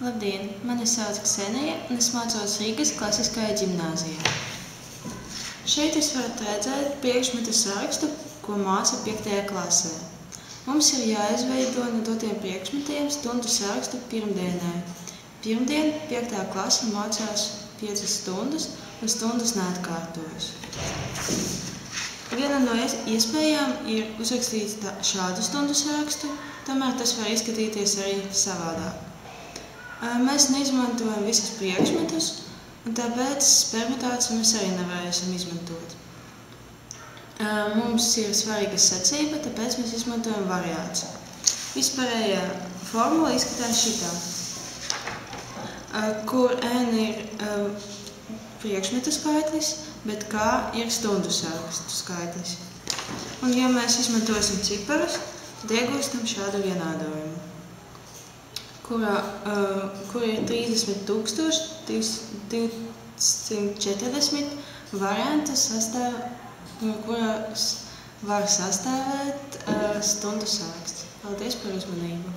Labdien! Mani sauc Ksenija un es mācos Rīgas klasiskajā ģimnāzijā. Šeit jūs varat redzēt priekšmetu sarakstu, ko māca 5. klasē. Mums ir jāizveido no dotiem priekšmetiem stundu sarakstu pirmdienai. Pirmdien 5. klase mācās 5 stundas un stundas neatkārtojas. Viena no iespējām ir uzrakstīt šādu stundu sarakstu, tomēr tas var izskatīties arī savādāk. Mēs neizmantojam visus priekšmetus, un tāpēc permutāciju mēs arī nevarēsim izmantot. Mums ir svarīga secība, tāpēc mēs izmantojam variāciju. Vispārējā formula izskatās šitā, kur n ir priekšmetu skaitlis, bet k ir stundu sarakstu skaitlis. Un ja mēs izmantosim ciparus, tad iegūstam šādu vienādojumu, kur ir 30,240 varianti, no kurās var sastāvēt stundu saraksts. Paldies par uzmanību!